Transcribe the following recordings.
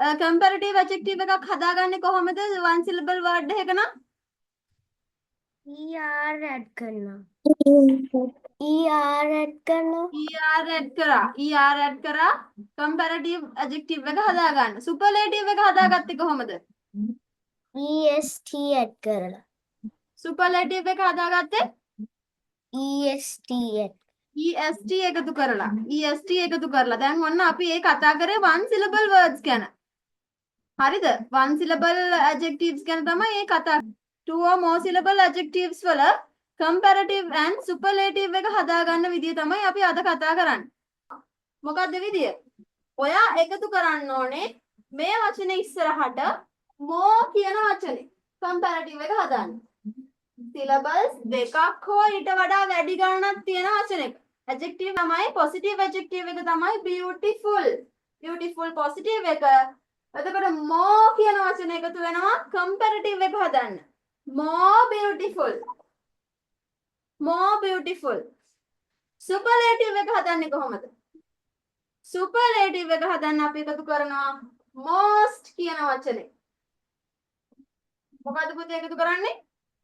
comparative adjective එකක් හදාගන්නේ කොහොමද one syllable word එකක නම් ER add කරනවා. ER add කරනවා. ER add කරා ER add කරා comparative adjective එක හදාගන්න superlative එක හදාගත්තේ කොහොමද EST add කරලා. superlative එක හදාගත්තේ EST add. EST එකතු කරලා EST එකතු කරලා දැන් ඔන්න අපි ඒ කතා කරේ one syllable words ගැන හරිද one syllable adjectives ගැන තමයි ඒ කතා two or more syllable adjectives වල comparative and superlative එක හදාගන්න විදිය තමයි අපි අද කතා කරන්නේ මොකක්ද විදිය ඔයා එකතු කරන්න ඕනේ මේ වචනේ ඉස්සරහට more කියන වචනේ comparative එක හදාන්න syllables දෙකක් හෝ ඊට වඩා වැඩි ගණනක් තියෙන වචනයක adjective තමයි positive adjective එක තමයි beautiful beautiful positive එක එතකොට more කියන වචන එකතු වෙනවා comparative එක හදන්න more beautiful superlative එක හදන්නේ කොහොමද superlative එක හදන්න අපි එකතු කරනවා most කියන වචනේ මොකද්ද පුතේ එකතු කරන්නේ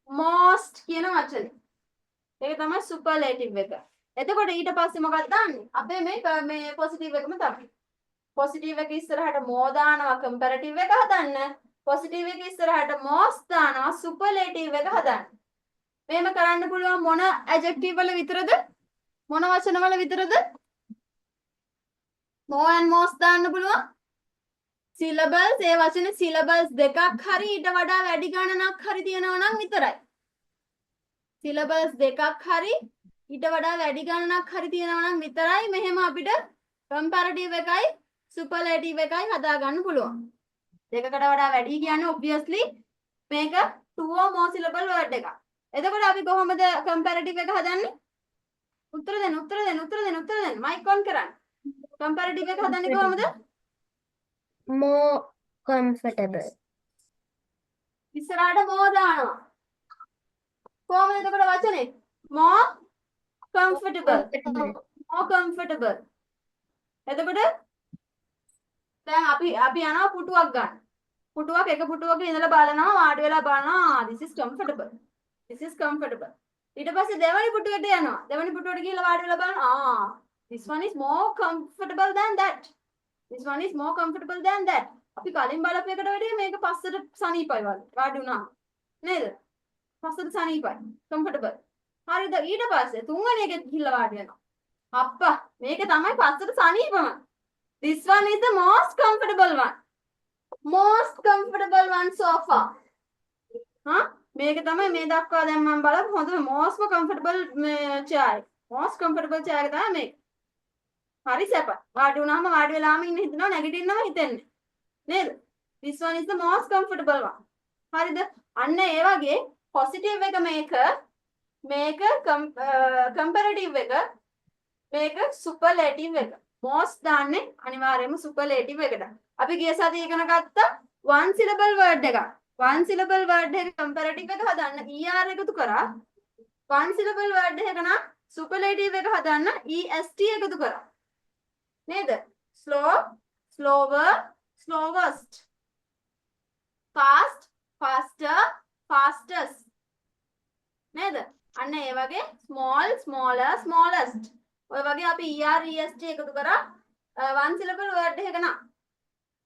most කියන වචනේ ඒක තමයි superlative එක එතකොට ඊට පස්සේ මොකක්ද දාන්නේ අපේ මේ positive එකම තමයි positive එක ඉස්සරහට more දානවා comparative එක හදන්න positive එක ඉස්සරහට most දානවා superlative එක හදන්න මේම කරන්න පුළුවන් මොන adjective වල විතරද මොන වචන වල විතරද more and most දාන්න පුළුවන් syllables ඒ වචනේ syllables දෙකක් හරි ඊට වඩා වැඩි ගණනක් හරි තියෙනවා නම් විතරයි syllables දෙකක් හරි ඊට වඩා වැඩි ගණනක් හරි තියෙනවා නම් විතරයි මෙහෙම අපිට comparative එකයි superlative එකයි හදා ගන්න පුළුවන්. දෙකකට වඩා වැඩි කියන්නේ obviously මේක two or more syllable word එකක්. එතකොට අපි කොහොමද comparative එක හදන්නේ? උත්තර දෙන්න. mic on කරන්න. comparative එක හදන්නේ කොහොමද? More comfortable. ඉස්සරහට more දානවා. කොහොමද එතකොට වචනේ? more comfortable. more comfortable. එතකොට දැන් අපි යනවා පුටුවක් ගන්න. පුටුවක් එක පුටුවක ඉඳලා බලනවා වාඩි වෙලා බලනවා this is comfortable. ඊට පස්සේ දෙවෙනි පුටුවට යනවා. දෙවෙනි පුටුවට ගිහලා වාඩි වෙලා බලනවා this one is more comfortable than that. අපි කලින් බලපු එකට වැඩිය මේක පස්සට සනීපයි වාඩි වුණා. නේද? පස්සට සනීපයි. comfortable. හරිද? ඊට පස්සේ තුන්වෙනි එකෙත් ගිහලා වාඩි වෙනවා. අප්පා මේක තමයි පස්සට සනීපම. This one is the most comfortable one. Most comfortable one so far. මේක තමයි මේ දක්වා දැන් මම බලමු හොඳ most comfortable chair. Most comfortable chair එක තමයි මේක. හරි සැප. වාඩි වුණාම වාඩි වෙලාම ඉන්න හිතනවා නැගිටින්නම හිතෙන්නේ. නේද? This one is the most comfortable one. හරිද? අන්න ඒ වගේ positive එක මේක comparative එක මේක superlative එක. most දාන්නේ අනිවාර්යයෙන්ම superlative එකට. අපි ගිය සතියේ ඉගෙන ගත්තා one syllable word එකක්. one syllable word එක comparative එක හදන්න er එකතු කරා. one syllable word එක නම් superlative එක හදන්න est එකතු කරා. නේද? slow, slower, slowest. fast, faster, fastest. නේද? අන්න ඒ වගේ small, smaller, smallest. ඔය වගේ අපි er est එකතු කරා one syllable word එකක නම්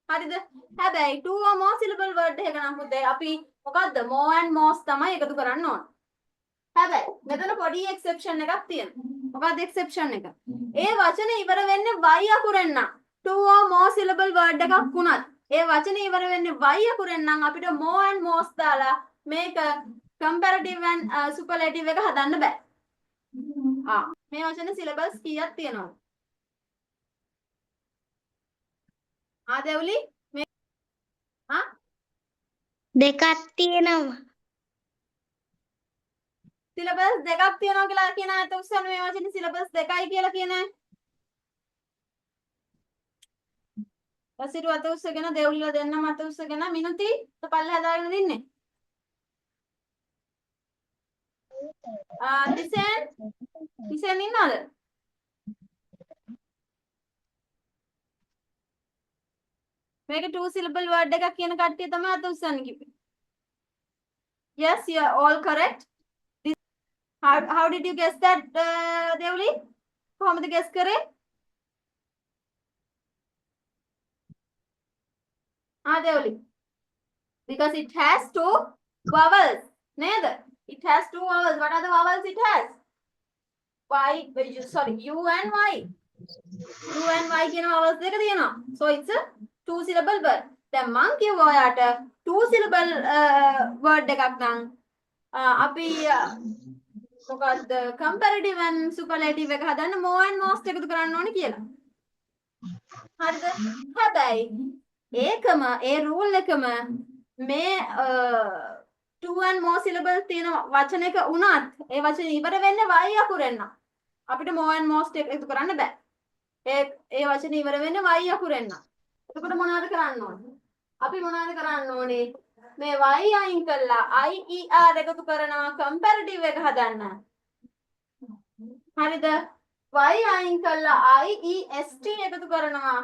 හරිද හැබැයි two or more syllable word එකක නම් පුතේ අපි මොකද්ද more and most තමයි එකතු කරන්න ඕන හැබැයි මෙතන පොඩි exception එකක් තියෙනවා මොකක්ද exception එක ඒ වචනේ ඉවර වෙන්නේ y අකුරෙන් නම් two or more syllable word එකක් වුණත් ඒ වචනේ ඉවර වෙන්නේ y අකුරෙන් නම් අපිට more and most දාලා මේක comparative and superlative එක හදන්න බෑ මේ වචනේ syllables කීයක් තියෙනවද? දෙව්ලි මේ දෙකක් තියෙනවා. syllables දෙකක් තියෙනවා කියලා කියන අය උස්සන මේ වචනේ syllables දෙකයි කියලා කියන අය. වසිරු අත උස්සගෙන දෙව්ලිලා දෙන්නම අත උස්සගෙන මිනුති පල්ල හදාගෙන දින්නේ. තිසෙන් ඉන්නවද? මේක two syllable word එකක් කියන කට්ටිය තමයි අත උස්සන්නේ කිව්වේ. Yes, you are all correct. How did you guess that, Devli? කොහොමද guess කරේ? Devli. Because it has two vowels. නේද? It has two vowels. What are the vowels it has? Sorry, U and Y. U and Y කියන vowels දෙක තියෙනවා. So it's a two syllable word. දැන් මං කිව්වා ඔයාට two syllable word එකක් නම් අපි මොකද්ද comparative and superlative එක හදන්න more and most එකතු කරන්න ඕනේ කියලා. හරිද? හැබැයි ඒකම ඒ rule එකම මේ two and more syllables තියෙන වචනයක වුණත් ඒ වචනේ ඉවර වෙන්නේ y අකුරෙන් නම් අපිට more and most එකතු කරන්න බෑ. ඒ වචනේ ඉවර වෙන්නේ y අකුරෙන් නම්. එතකොට මොනවද කරන්න ඕනේ? අපි මොනවද කරන්න ඕනේ? මේ y අයින් කළා I E R එකතු කරනවා comparative එක හදන්න. හරිද? y අයින් කළා I E S T එකතු කරනවා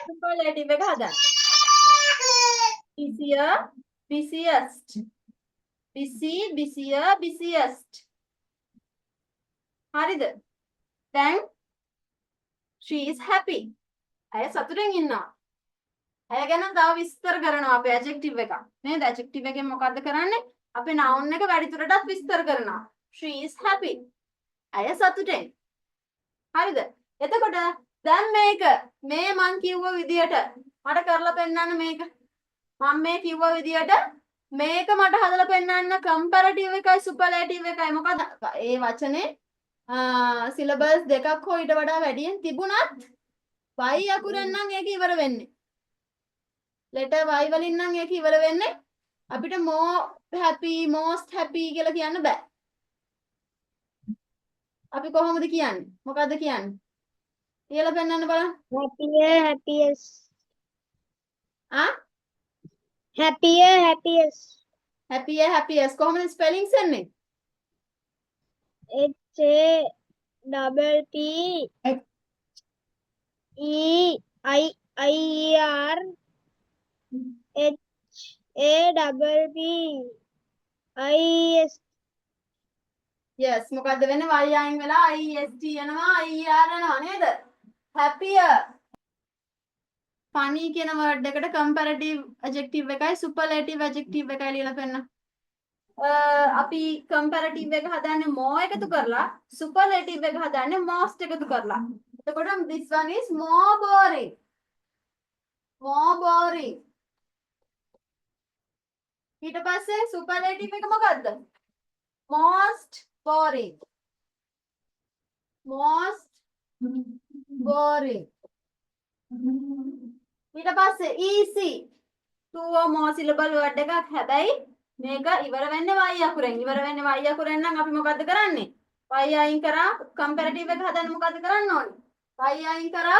superlative එක හදන්න. busier, busiest. busy, busier, busiest. හරිද? දැන් she is happy. අය සතුටින් ඉන්නවා. අය ගැන තව විස්තර කරනවා අපේ adjective එක. නේද? adjective එකෙන් මොකද්ද කරන්නේ? අපේ noun එක වැඩිදුරටත් විස්තර කරනවා. she is happy. අය සතුටින්. හරිද? එතකොට දැන් මේක මේ මං කිව්ව විදියට මට කරලා පෙන්නන්න මේක. මම මේ කිව්ව විදියට මේක මට හදලා පෙන්නන්න comparative එකයි superlative එකයි මොකද? ඒ වචනේ syllables දෙකක් හෝ ඊට වඩා වැඩියෙන් තිබුණත් y අකුරෙන් නම් ඒක ඉවර වෙන්නේ. letter y වලින් නම් ඒක ඉවර වෙන්නේ අපිට more happy, most happy කියලා කියන්න බෑ. අපි කොහොමද කියන්නේ? මොකද්ද කියන්නේ? කියලා පෙන්නන්න බලන්න. Happier, happiest. Happier, happiest. happier, happiest කොහොමද spellings එන්නේ? HAPPER HAPPIEST. yes මොකද්ද වෙන්නේ? y අයින් වෙලා I S T යනවා I E R යනවා නේද? happier. funny කියන word එකට comparative adjective එකයි superlative adjective එකයි ලියලා පෙන්නන්න. අපි comparative එක හදන්නේ more එකතු කරලා superlative එක හදන්නේ most එකතු කරලා. එතකොට this one is more boring. more boring. ඊට පස්සේ superlative එක මොකද්ද? most boring. most boring. ඊට පස්සේ easy. two or more syllable word එකක් හැබැයි මේක ඉවර වෙන්නේ y අකුරෙන්. ඉවර වෙන්නේ y අකුරෙන් නම් අපි මොකද්ද කරන්නේ? y අයින් කරා comparative එක හදන්න මොකද්ද කරන්න ඕනේ? y අයින් කරා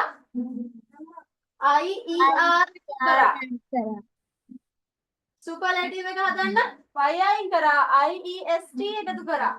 I E R කරා. superlative එක හදන්න y අයින් කරා I E S T එකතු කරා.